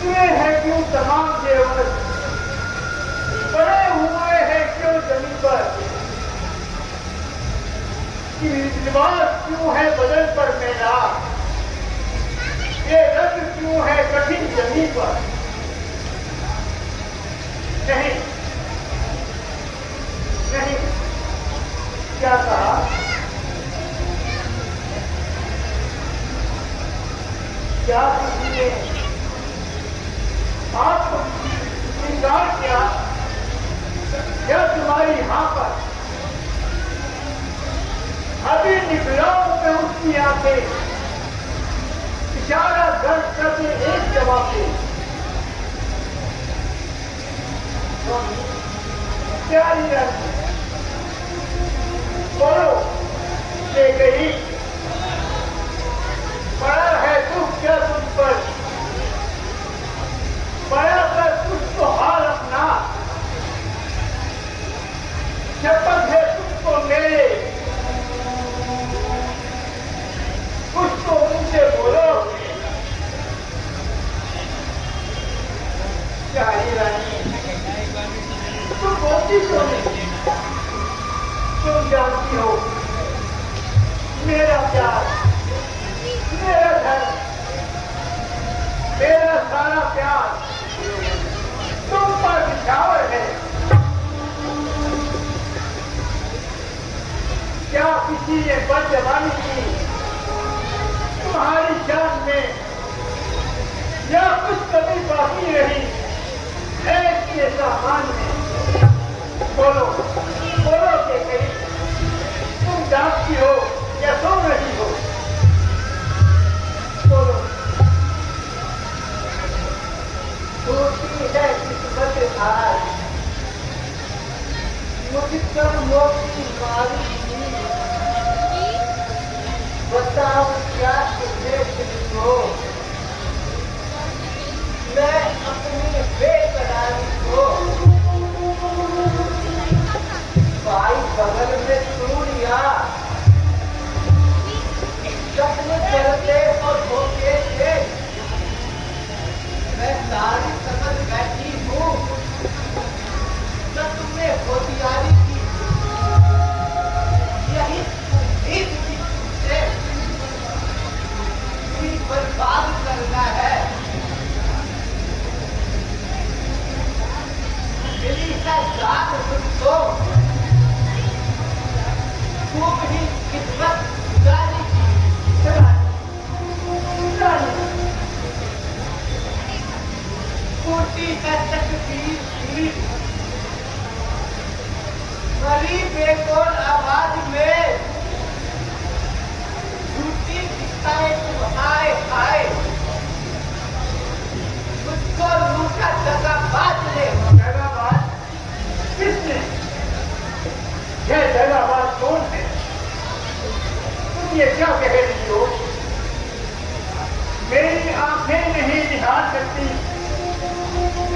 ये है क्यों तमाम जेवर, पड़े हुए हैं क्यों जमीन पर, कि लिबास क्यों है बदन पर मेरा, ये रंग क्यों है कठिन जमीन पर। नहीं नहीं, क्या कहा, क्या किसी ने आपको स्वीकार किया, क्या तुम्हारी हाँ पर अभी निकलाओं में उसकी आंखें इशारा दर्द करके एक जवाब दे। प्यारी लड़की बोलो, ले गई, पड़ा है दुख क्या तुम पर, बड़ा कर कुछ तो हाल अपना, शपथ है तुमको मेरे, कुछ तो मुझसे बोलो। प्यारी रानी तुम बोलती क्यों नहीं, तुम जानती हो मेरा प्यार, मेरा घर, मेरा सारा प्यार तुम पर निछावर है। क्या किसी ने बदजबानी की तुम्हारी जान में, या कुछ कभी बाकी रही है इसके सामान में। बोलो बोलो के कहीं तुम जानती हो या सो रही हो, बोलो। टूटी है किस्मत आज, मुझको मोती मारी, बताओ क्या तुम्हें हो, मैं अपनी बेकरारी को, भाई बगल में सूर्या सपने चलते और होते थे, मैं सारी समझ बैठी हूँ, न तुमने होशियारी की, यही से बर्बाद करना है। मिली है जात तुमको, खूब ही किस्मत जानी की, टूटी है तकदीर की, भरी बेकोर आवाज में झूठी किस्साएं तुम आए आए, मुझको रूठा दगाबाज ले। दगाबाज किसने, यह दगाबाज कौन है, तुम ये क्या कह रही हो, मेरी आंखें नहीं निहार सकती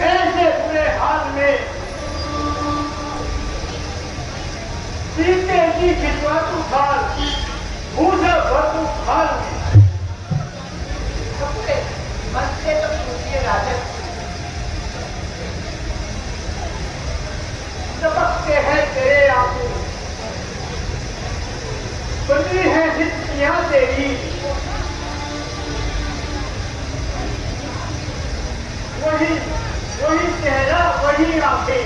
ऐसे बुरे हाल में, सीते की खिंचवातू खाल, भूसा भरतू खाल में। अपने मन से तो पूछिए राजन, चमकते हैं तेरे आंसू, बनी है हिस्सियां तेरी, वही चेहरा वही आंखें,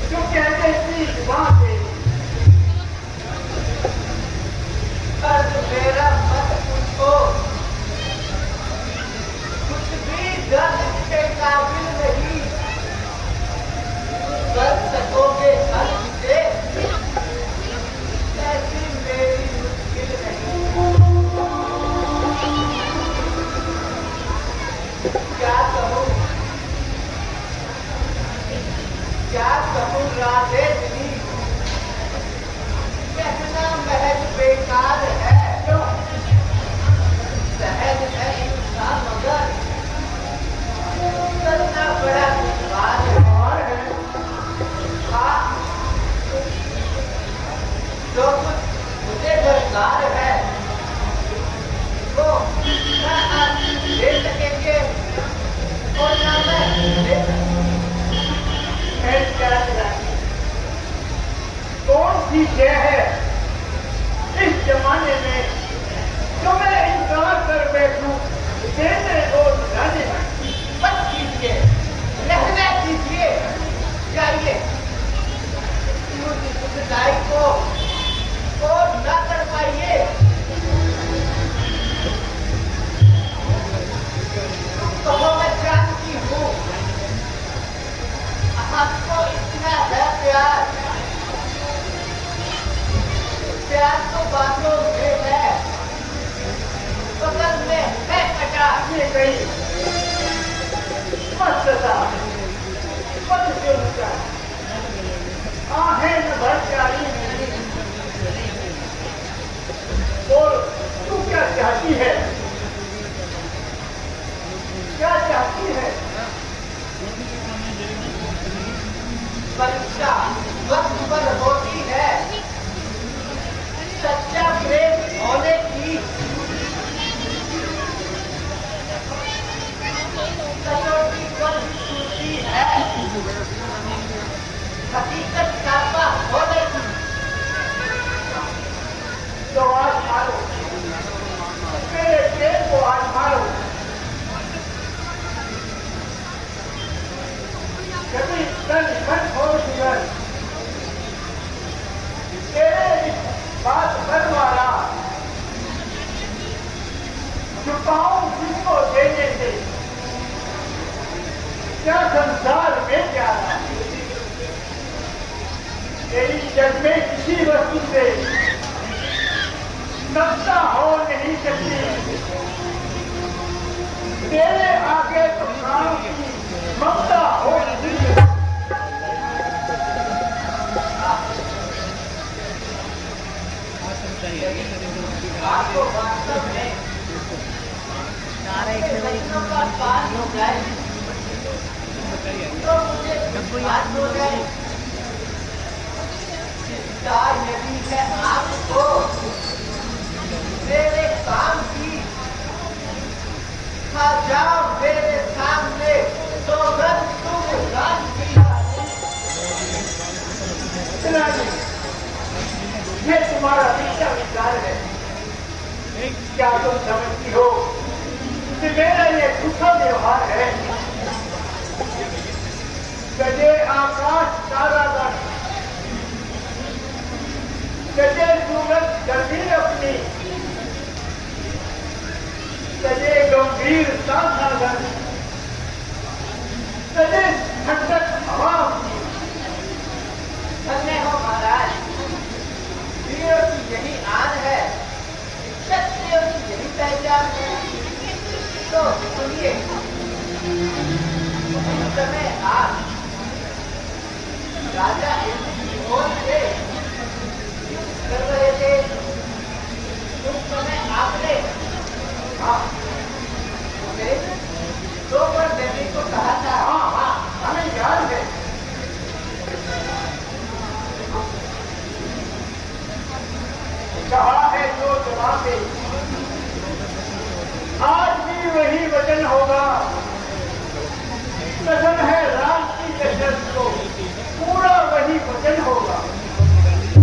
जो कहते थी जुबान से, अर्ज मेरा मत पूछो, कुछ भी दर्द के काबिल नहीं, कर सकोगे हर से, ऐसी मेरी मुश्किल नहीं। क्या कहूँ राधे दिली, कहना महज बेकार है, सहज है इंसान मगर करना बड़ा दुश्वार है। हाँ, जो कुछ मुझे दरकार है वो न आप दे सकेंगे भी यह है, इस जमाने में जो मैं इंतजार कर बैठूं देने और जाने में। मत कीजिए, रहने दीजिए, जाइए। दाई को ना कर पाइए। तो मैं जानती हूँ आपको इतना है प्यार तो बातों में है, बगल में है कटा। ये गई मत सदा मत जो आहें न भर प्यारी मेरी। और तू क्या चाहती है, क्या चाहती है? परीक्षा वक्त पर होती है, सच्चा प्रेम होने की कसौटी पर छूटी है, हकीकत साफा होने की। तो आज मारो, मेरे प्रेम को आज मारो। कभी तन मन हो जीवन तेरे बात बनवारा छुपाऊं किसको देने से, क्या संसार में क्या तेरी जग में किसी वस्तु से समता हो नहीं सकती। तेरे आगे तो प्राणों की ममता हो नहीं सकती। आपको वास्तव में बच्चों का पास हो जाए तो मुझे बात हो जाए। यदि है आपको मेरे काम की, खा जाओ मेरे सामने तो घर तुम रात की। ये तुम्हारा सच्चा विचार है। क्या तुम समझती हो कि मेरा ये झूठा व्यवहार है? गजे आकाश तारागण, गजे सूरज गंभीर अपनी, गजे गंभीर साधन, गजे ठंडक हवा अपनी। धन्य हो महाराज, वीरों की यही आन है, क्षत्रियों की यही पहचान है। तो सुनिए, इस समय आप राजा इंद्र की ओर से कर रहे थे, उस समय आपने दो पर देवी को कहा था। हाँ, हमें याद है। कहा है जो जवाब दे, आज भी वही वचन होगा। कसम है राम की कसम को, पूरा वही वचन होगा।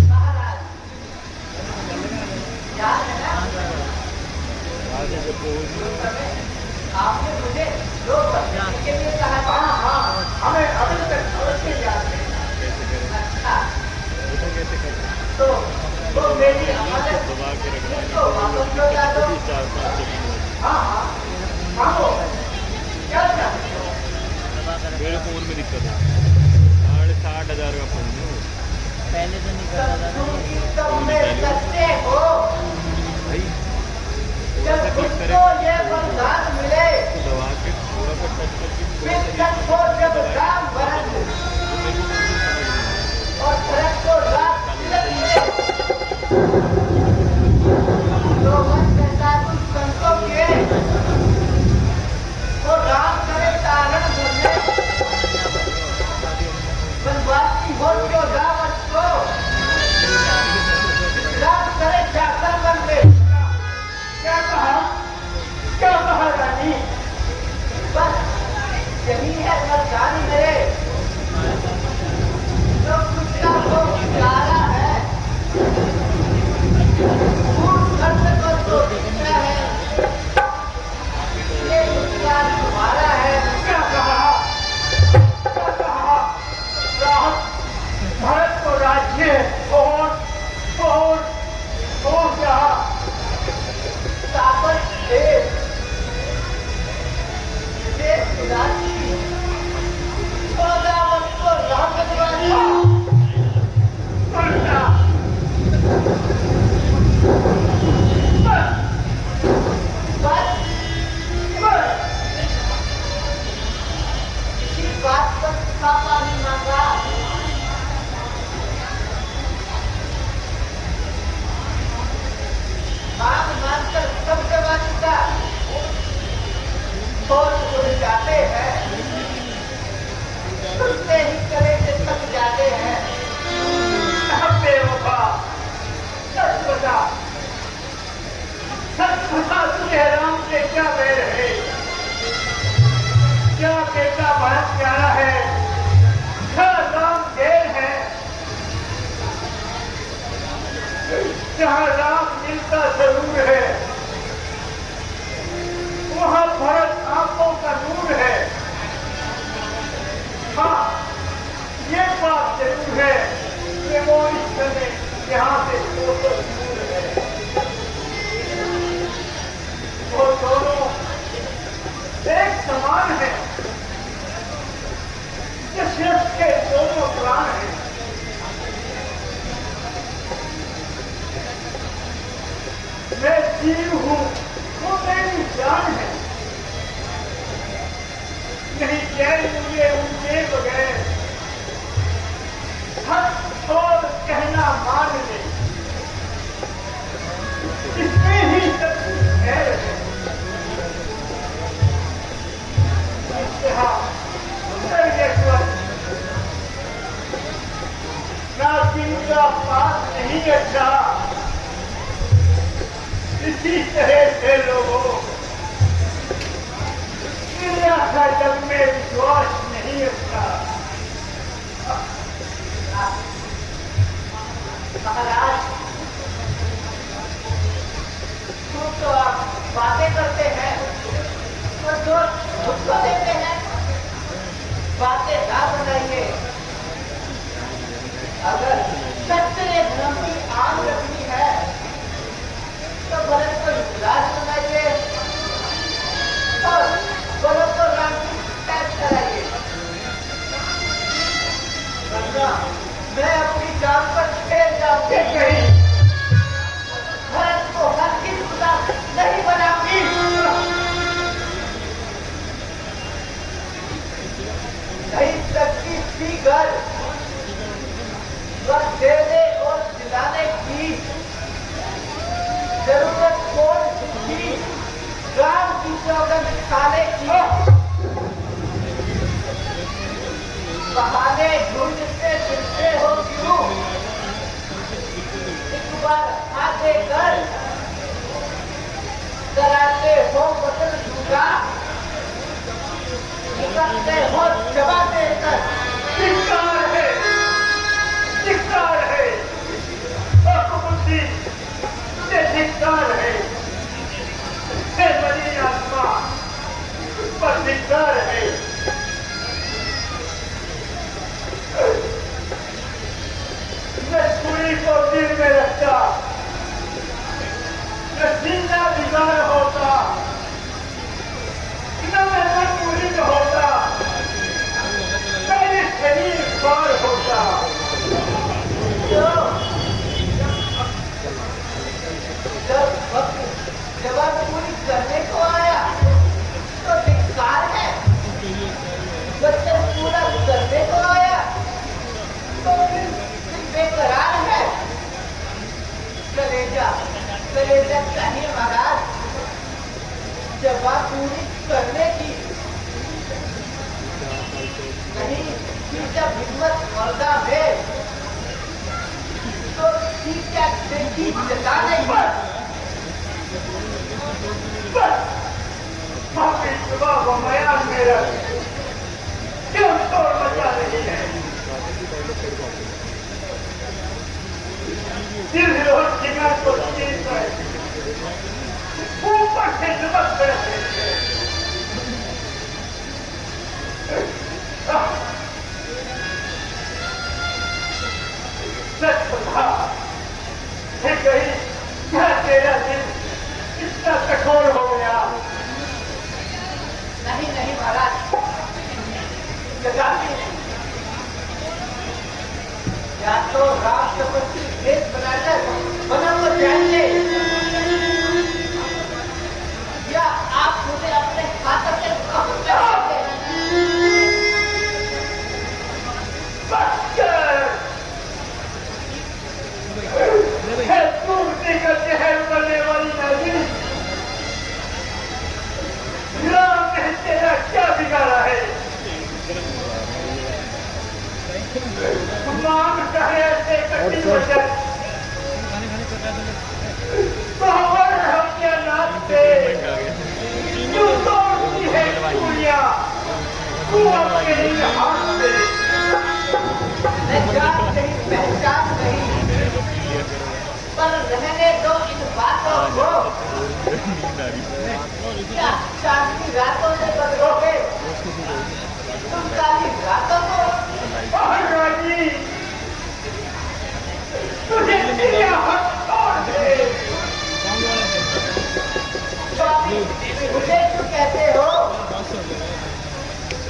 महाराज याद है ना, आपने मुझे दो बच्चों के लिए कहा था। हाँ, हमें अभी तक अवश्य याद है। अच्छा, तो मेरी अमानत को वापस लौटा दो। हाँ, मांगो, क्या चाहते हो? मेरे फोन में दिक्कत है। जहाँ राम मिलता जरूर है, वहाँ भरत आंखों का नूर है। हाँ, ये बात जरूर है कि वो इस समय यहाँ से दूर है। वो दोनों एक समान है, दशरथ के दोनों प्राण हैं। मैं जीव हूँ, वो मेरी जान है। नहीं जाएंगे उनके बगैर, हक और कहना मान ले, इसमें ही सब खैर है। नासिम का पास नहीं अच्छा, इसी तरह से लोगों दुनिया का जब में विश्वास नहीं अच्छा। महाराज, तो आप बातें करते हैं और जो धोखा देते हैं, बातें ना बनाइए। अगर सत्य ने धर्म की आग रखनी है तो भरत को युवराज बनाइए और भरत को राम की टैक्स कराइए। वरना मैं अपनी जान पर खेल जाऊंगी। भरत को हर किस खुदा नहीं बनाऊंगी। नहीं सकती थी घर बस देने और दिलाने की जरूरत कौन थी? राम की चौकन खाने की बहाने ढूंढते फिरते हो क्यों? एक बार आते कर कराते हो बदल दूंगा, निकलते हो जवाते कर। धिक्कार है, धिक्कार है, बुद्धि से धिक्कार है, से बड़ी आत्मा पर धिक्कार है। मैं छुरी को दिल में रखता, न सीना बिगाड़ होता, न मैं मुरीद होता, मेरे शरीर पार होता। जब वक्त जवाब पूरी करने को आया तो धिक्कार है, वचन पूरा करने को आया तो फिर बेकरार है। कलेजा कलेजा चाहिए महाराज, जवाब पूरी करने की नहीं। फिर जब हिम्मत मर्दा में तो ठीक क्या देखी जताने पर बाकी सुबह वो मयान मेरा क्यों तोड़ मचा रही है? दिल रोज जिगर को चीर कर ऊपर से नमक बरस रही है। सच बता, है कहीं क्या तेरा दिल इतना कठोर हो गया? नहीं नहीं महाराज, तो राम तपस्वी भेष बनाकर वनों को जाएंगे, या आप मुझे अपने हाथों से पकड़ेंगे? का जहर उगलने वाली नदी, राम ने तेरा क्या बिगाड़ा है? मांग चाहे ऐसे कटी वजह तो हम क्या नाचते, तू तोड़ती है चूड़ियां, तू अपने ही हाथ से। मैं जान नहीं पहचान नहीं, पर रहने दो इन बातों को। क्या चांदनी रातों से बदलोगे तुम काली रातों को? राजी, तुझे चिड़िया हट तोड़ दे। स्वामी, मुझे क्यों कहते हो?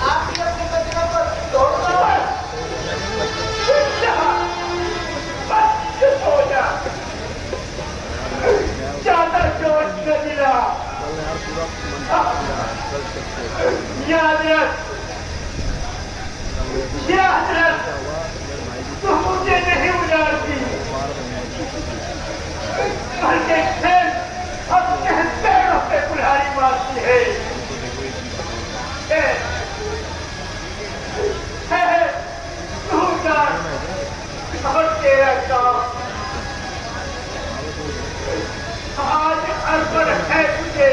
आप भी अपनी बच्चों को तोड़ दो। बस हो जा, ज्यादा जोश न दिला। याद रख, याद रख, तू मुझे नहीं उजाड़ती, बल्कि फिर अपने पैरों पे कुल्हाड़ी मारती है। तू जान और तेरा काम आज अर्पण है तुझे,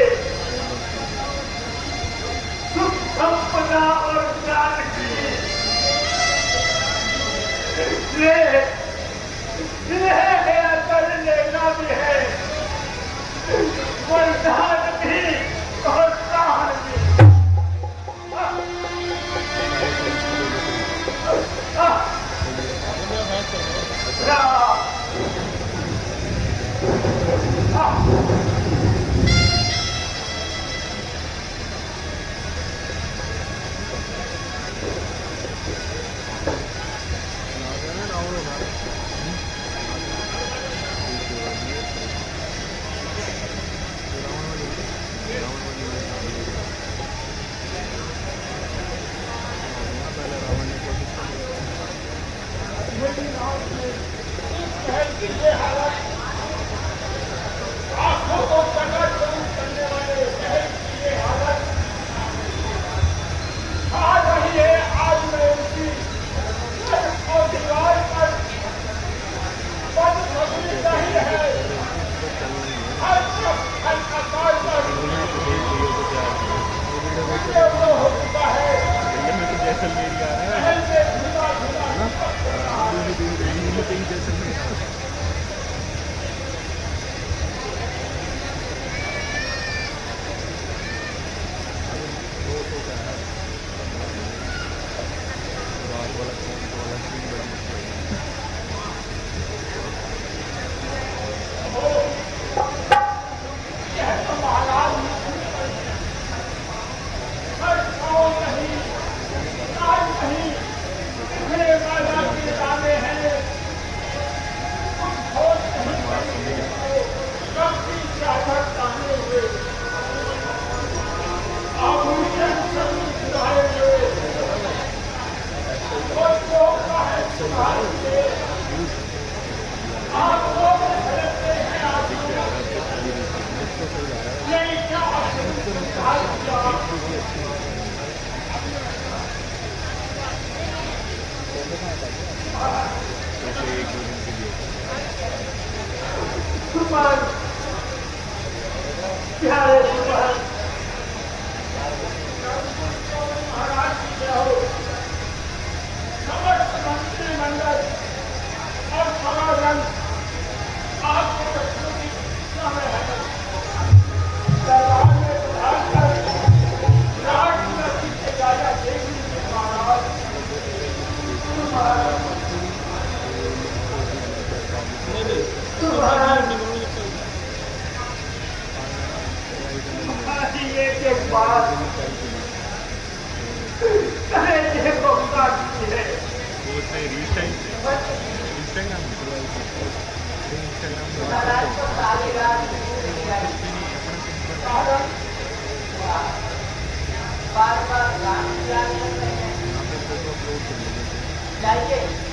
सुख संपदा और ज्ञान की। ले कर लेना भी है, वरदान भी और दान भी। अरे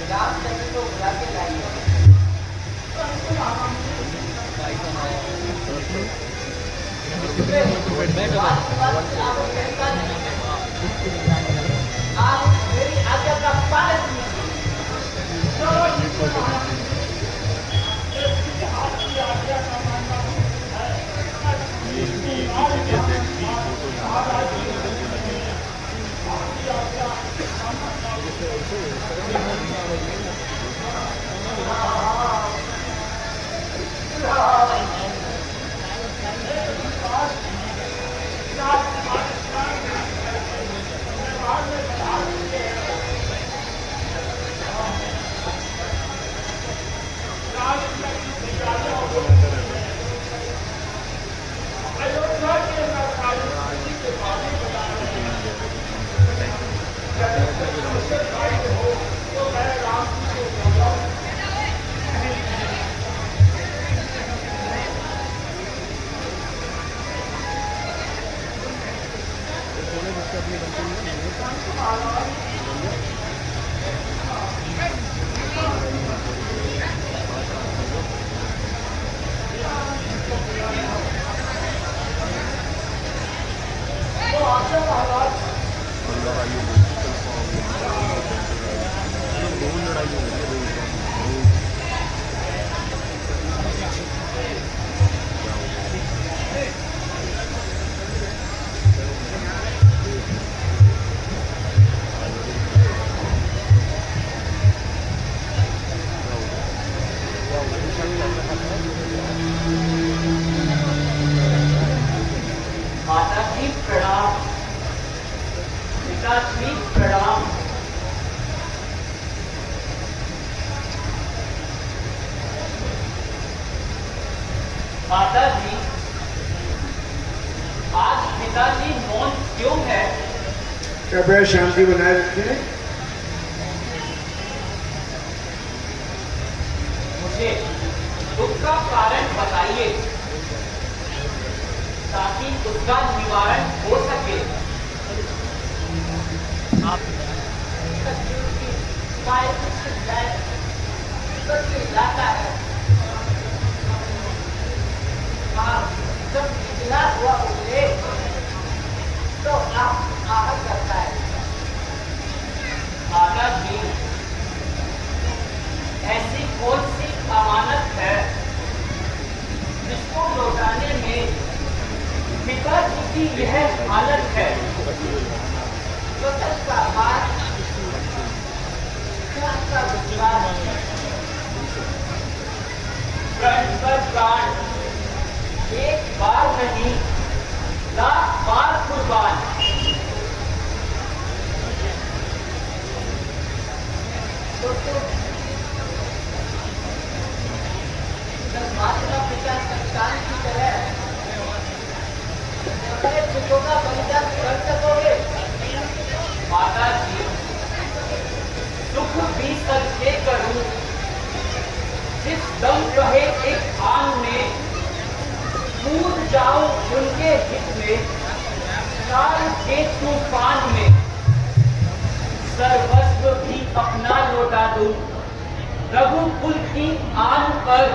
रामचंद्र को बुला के लाइए। आप मेरी आज्ञा का पालन कीजिए। माता जी प्रणाम, पिताजी प्रणाम। माता जी, आज पिताजी मौन क्यों है? कृपया शांति बनाए रखें। मुझे दुख का कारण बताइए ताकि उसका निवारण हो सके। आप चिल्लाता है, जब चिल्ला हुआ उठे तो आप आहत करता है। माता जी, ऐसी कौन सी अमानत है जिसको लौटाने में पिताजी की यह हालत है? तो सबका हाथ, सबका विश्वास, प्राण पर प्राण, एक बार नहीं 10 बार कुर्बान। तो माता पिता संतान की तरह अपने सुखों का बलिदान कर सकोगे? माता जी, सुख भी सबके करूं, जिस दम कहे एक आन में कूद जाऊं उनके हित में, काल के तूफान में सर्वस्व भी अपना लौटा दूं, रघुकुल की आन पर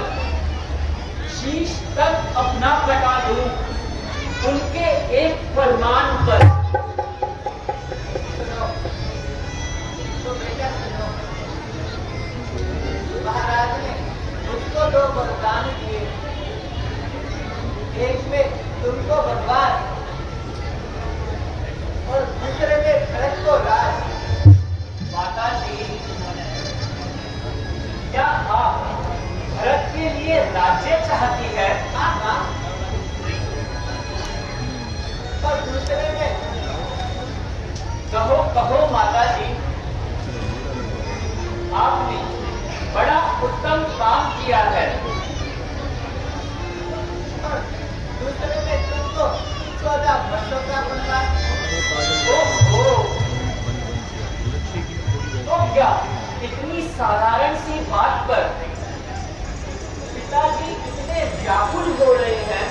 शीश तक अपना कटा दूं, उनके एक फरमान पर। तो बेटा सुनो, महाराज ने मुझको 2 वरदान दिए, एक में तुमको भगवान और दूसरे में भरत को राज। माता जी, क्या आप भरत के लिए राज्य चाहती है? हाँ, और दूसरे में कहो कहो माता जी, आपने बड़ा उत्तम काम किया है। और दूसरे में तुमको 14 वर्षों का बनवास। ओहो, तो क्या इतनी साधारण सी बात पर पिताजी इतने व्याकुल हो रहे हैं?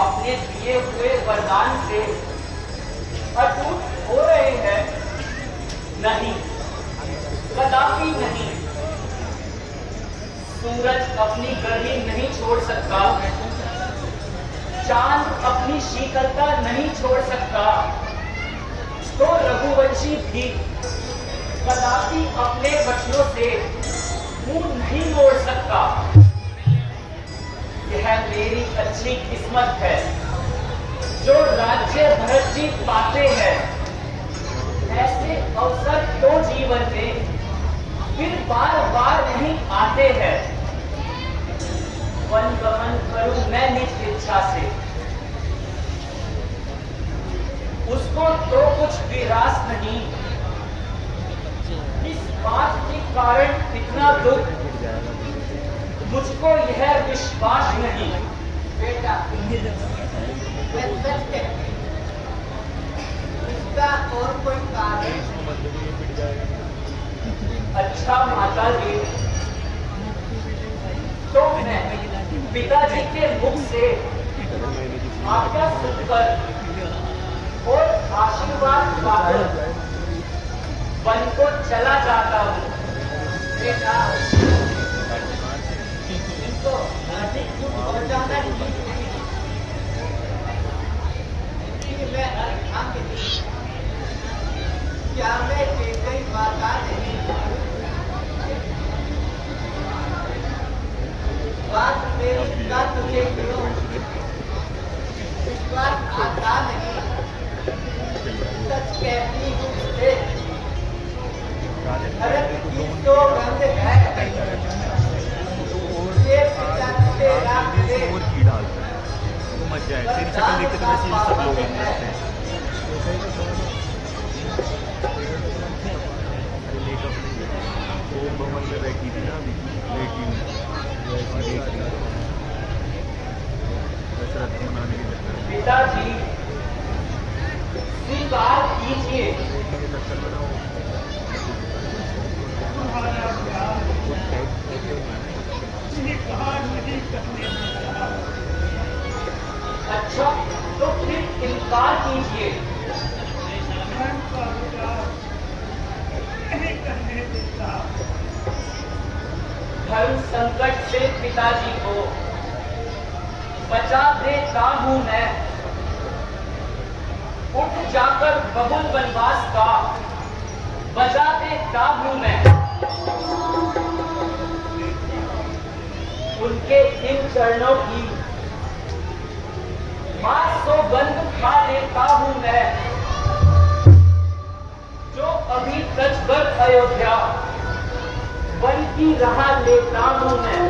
अपने दिए हुए वरदान से अटूट हो रहे हैं? नहीं, कदापि नहीं। सूरज अपनी गर्मी नहीं छोड़ सकता, चांद अपनी शीतलता नहीं छोड़ सकता, तो रघुवंशी भी कदापि अपने वचनों से मुंह नहीं मोड़ सकता। यह मेरी अच्छी किस्मत है जो राज्य भरत जी पाते हैं। ऐसे अवसर तो जीवन में फिर बार बार नहीं आते हैं। वन गमन करूं मैं निज इच्छा से, उसको तो कुछ विरास नहीं। इस बात के कारण इतना दुख, मुझको यह विश्वास नहीं। बेटा, मैं सच कहती हूँ, इसका और कोई कारण अच्छा माता जी, तो मैं पिताजी के मुख से आज्ञा सुनकर और आशीर्वाद पाकर वन को चला जाता हूँ। बेटा, इनको अधिक दुख पहुंचाना ठीक नहीं। कि मैं अर्घांगिनी, क्या मैं कई माता नहीं? बात मेरी का तुझे क्यों विश्वास आता नहीं? सच कहती हूँ तुझे, भरत की तो गंध है। ये पिता तेरा से मच जाए। तेरी शक्ल देखते तो वैसे ही सब लोग करते हैं। वो भवन में बैठी थी ना अभी, बेटी दशरथ को मनाने के चक्कर में। पिताजी स्वीकार कीजिए, अच्छा तो फिर इनकार कीजिए। धर्म संकट से पिताजी को बचा देता हूं मैं, उठ जाकर बहुल वनवास का बजा देता हूं मैं। उनके इन चरणों की मां सौगंध खा लेता हूं मैं, जो अभी तक कर अयोध्या वन की राह लेता हूं मैं।